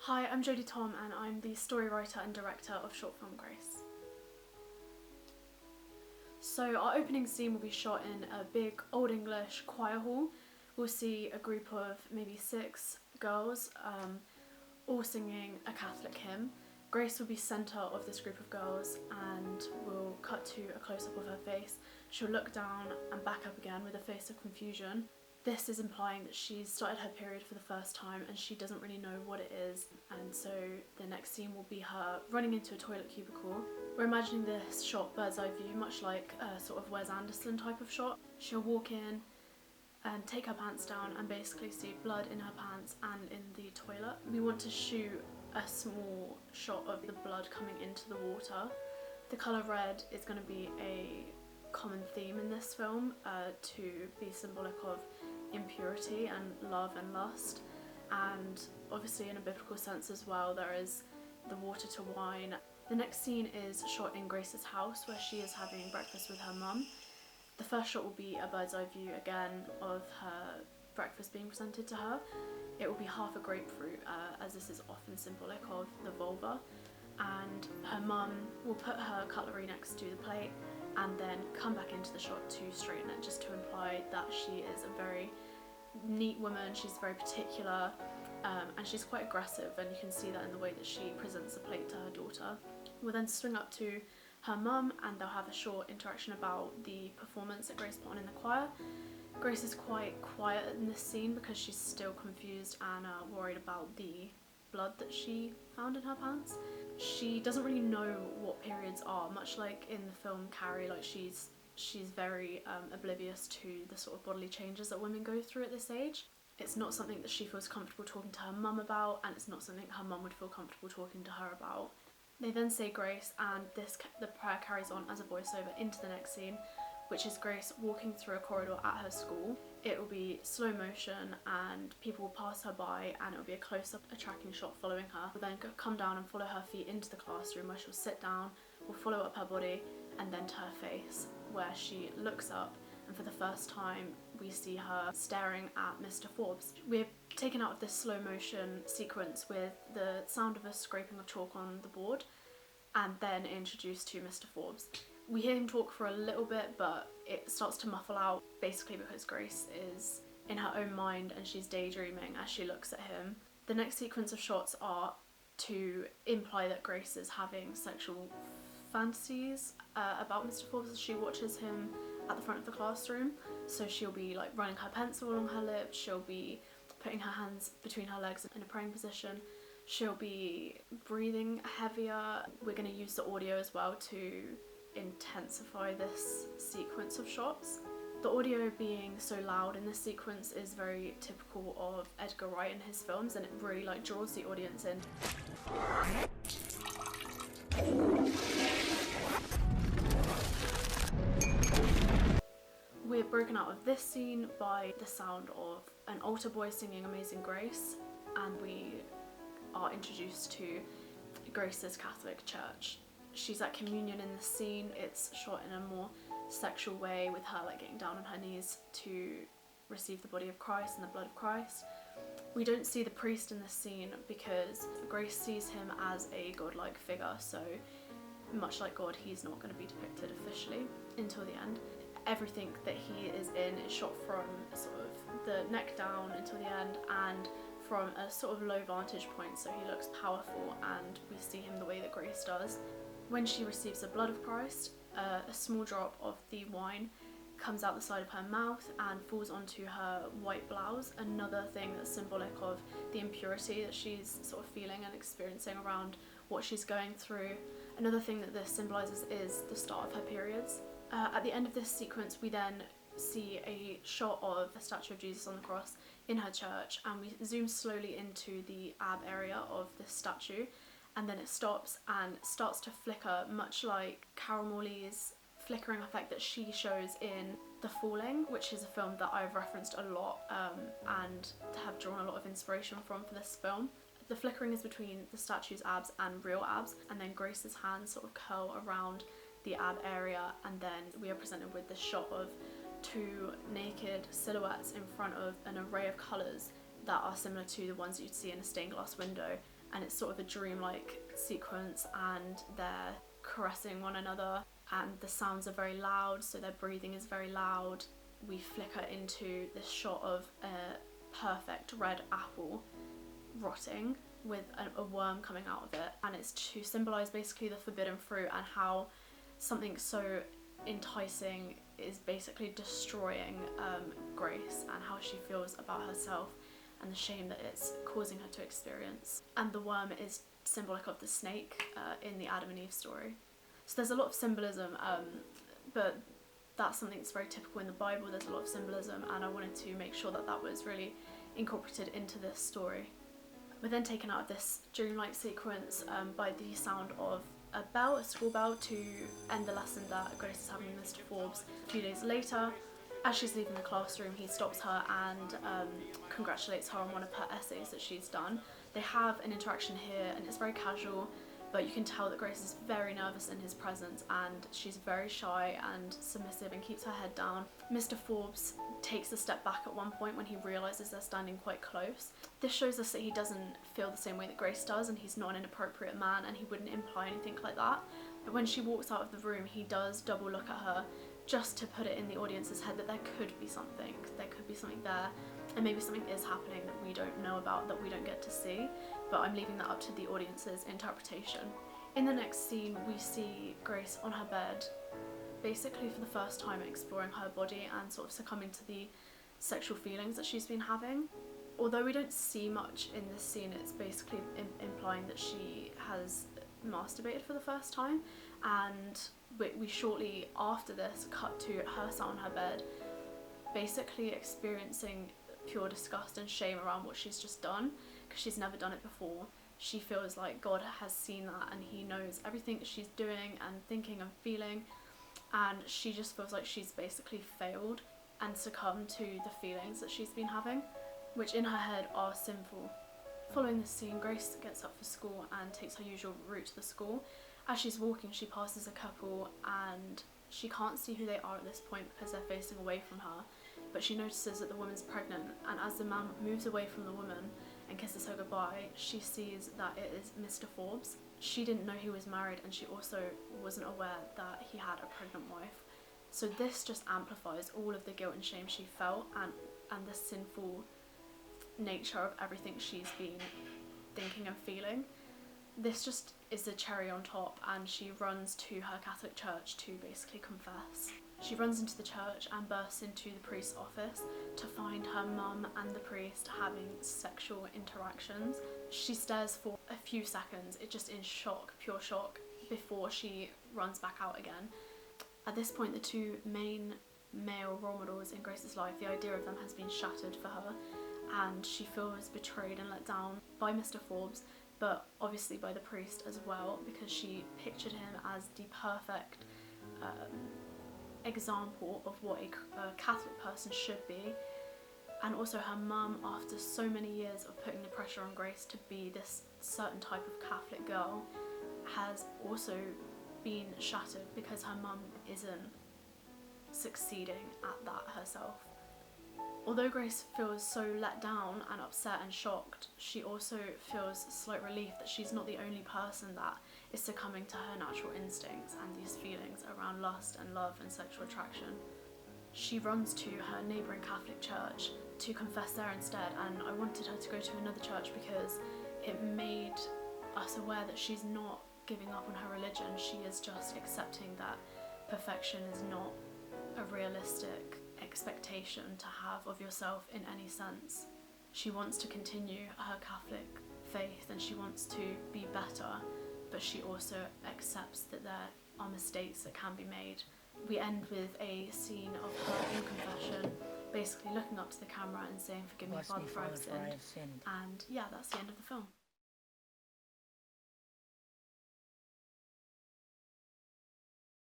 Hi, I'm Jodie Tom and I'm the story writer and director of short film Grace. So our opening scene will be shot in a big Old English choir hall. We'll see a group of maybe 6 girls all singing a Catholic hymn. Grace will be centre of this group of girls and we'll cut to a close-up of her face. She'll look down and back up again with a face of confusion. This is implying that she's started her period for the first time and she doesn't really know what it is, and so the next scene will be her running into a toilet cubicle. We're imagining this shot bird's eye view, much like a sort of Wes Anderson type of shot. She'll walk in and take her pants down and basically see blood in her pants and in the toilet. We want to shoot a small shot of the blood coming into the water. The colour red is going to be a common theme in this film to be symbolic of impurity and love and lust, and obviously in a biblical sense as well there is the water to wine. The next scene is shot in Grace's house where she is having breakfast with her mum. The first shot will be a bird's eye view again of her breakfast being presented to her. It will be half a grapefruit as this is often symbolic of the vulva, and her mum will put her cutlery next to the plate and then come back into the shot to straighten it, just to imply that she is a very neat woman, she's very particular, and she's quite aggressive, and you can see that in the way that she presents the plate to her daughter. We'll then swing up to her mum and they'll have a short interaction about the performance that Grace put on in the choir. Grace is quite quiet in this scene because she's still confused and worried about the blood that she found in her pants. She doesn't really know what periods are, much like in the film Carrie. Like she's very oblivious to the sort of bodily changes that women go through at this age. It's not something that she feels comfortable talking to her mum about, and it's not something her mum would feel comfortable talking to her about. They then say grace, and the prayer carries on as a voiceover into the next scene, which is Grace walking through a corridor at her school. It will be slow motion and people will pass her by, and it will be a close-up, a tracking shot following her. We'll then come down and follow her feet into the classroom where she'll sit down, we'll follow up her body and then to her face where she looks up, and for the first time we see her staring at Mr. Forbs. We're taken out of this slow motion sequence with the sound of a scraping of chalk on the board and then introduced to Mr. Forbs. We hear him talk for a little bit, but it starts to muffle out, basically because Grace is in her own mind and she's daydreaming as she looks at him. The next sequence of shots are to imply that Grace is having sexual fantasies about Mr. Forbs as she watches him at the front of the classroom. So she'll be like running her pencil along her lips, she'll be putting her hands between her legs in a praying position, she'll be breathing heavier. We're going to use the audio as well to intensify this sequence of shots. The audio being so loud in this sequence is very typical of Edgar Wright in his films, and it really like draws the audience in. We're broken out of this scene by the sound of an altar boy singing Amazing Grace, and we are introduced to Grace's Catholic church. She's at communion in the scene. It's shot in a more sexual way with her like getting down on her knees to receive the body of Christ and the blood of Christ. We don't see the priest in this scene because Grace sees him as a godlike figure, so much like God, he's not going to be depicted officially until the end. Everything that he is in is shot from sort of the neck down until the end and from a sort of low vantage point, so he looks powerful and we see him the way that Grace does. When she receives the blood of Christ, a small drop of the wine comes out the side of her mouth and falls onto her white blouse, another thing that's symbolic of the impurity that she's sort of feeling and experiencing around what she's going through. Another thing that this symbolises is the start of her periods. At the end of this sequence we then see a shot of the statue of Jesus on the cross in her church, and we zoom slowly into the ab area of this statue, and then it stops and starts to flicker, much like Carol Morley's flickering effect that she shows in The Falling, which is a film that I've referenced a lot and have drawn a lot of inspiration from for this film. The flickering is between the statue's abs and real abs, and then Grace's hands sort of curl around the ab area, and then we are presented with this shot of 2 naked silhouettes in front of an array of colours that are similar to the ones you'd see in a stained glass window, and it's sort of a dreamlike sequence, and they're caressing one another, and the sounds are very loud, so their breathing is very loud. We flicker into this shot of a perfect red apple rotting with a worm coming out of it, and it's to symbolise basically the forbidden fruit and how something so enticing is basically destroying Grace, and how she feels about herself and the shame that it's causing her to experience. And the worm is symbolic of the snake in the Adam and Eve story. So there's a lot of symbolism, but that's something that's very typical in the Bible. There's a lot of symbolism, and I wanted to make sure that that was really incorporated into this story. We're then taken out of this dreamlike sequence by the sound of a bell, a school bell, to end the lesson that Grace is having with Mr. Forbs. A few days later, as she's leaving the classroom, he stops her and congratulates her on one of her essays that she's done. They have an interaction here, and it's very casual, but you can tell that Grace is very nervous in his presence, and she's very shy and submissive and keeps her head down. Mr. Forbs takes a step back at one point when he realises they're standing quite close. This shows us that he doesn't feel the same way that Grace does, and he's not an inappropriate man, and he wouldn't imply anything like that. But when she walks out of the room, he does double look at her, just to put it in the audience's head that there could be something there, and maybe something is happening that we don't know about, that we don't get to see, but I'm leaving that up to the audience's interpretation. In the next scene, we see Grace on her bed, basically for the first time exploring her body and sort of succumbing to the sexual feelings that she's been having. Although we don't see much in this scene, it's basically implying that she has masturbated for the first time, and we shortly after this cut to her sat on her bed, basically experiencing pure disgust and shame around what she's just done, because she's never done it before. She feels like God has seen that, and he knows everything that she's doing and thinking and feeling, and she just feels like she's basically failed and succumbed to the feelings that she's been having, which in her head are sinful. Following this scene, Grace gets up for school and takes her usual route to the school. As she's walking, she passes a couple, and she can't see who they are at this point because they're facing away from her, but she notices that the woman's pregnant, and as the man moves away from the woman and kisses her goodbye, she sees that it is Mr. Forbs. She didn't know he was married, and she also wasn't aware that he had a pregnant wife. So this just amplifies all of the guilt and shame she felt, and the sinful nature of everything she's been thinking and feeling. This just is the cherry on top, and she runs to her Catholic church to basically confess. She runs into the church and bursts into the priest's office to find her mum and the priest having sexual interactions. She stares for a few seconds, just in shock, pure shock, before she runs back out again. At this point, the two main male role models in Grace's life, the idea of them has been shattered for her, and she feels betrayed and let down by Mr. Forbs, but obviously by the priest as well, because she pictured him as the perfect example of what a Catholic person should be. And also her mum, after so many years of putting the pressure on Grace to be this certain type of Catholic girl, has also been shattered because her mum isn't succeeding at that herself. Although Grace feels so let down and upset and shocked, she also feels slight relief that she's not the only person that is succumbing to her natural instincts and these feelings around lust and love and sexual attraction. She runs to her neighbouring Catholic church to confess there instead, and I wanted her to go to another church because it made us aware that she's not giving up on her religion. She is just accepting that perfection is not a realistic expectation to have of yourself in any sense. She wants to continue her Catholic faith and she wants to be better, but she also accepts that there are mistakes that can be made. We end with a scene of her in confession, basically looking up to the camera and saying, "Forgive me, Father, for I've sinned." And yeah, that's the end of the film.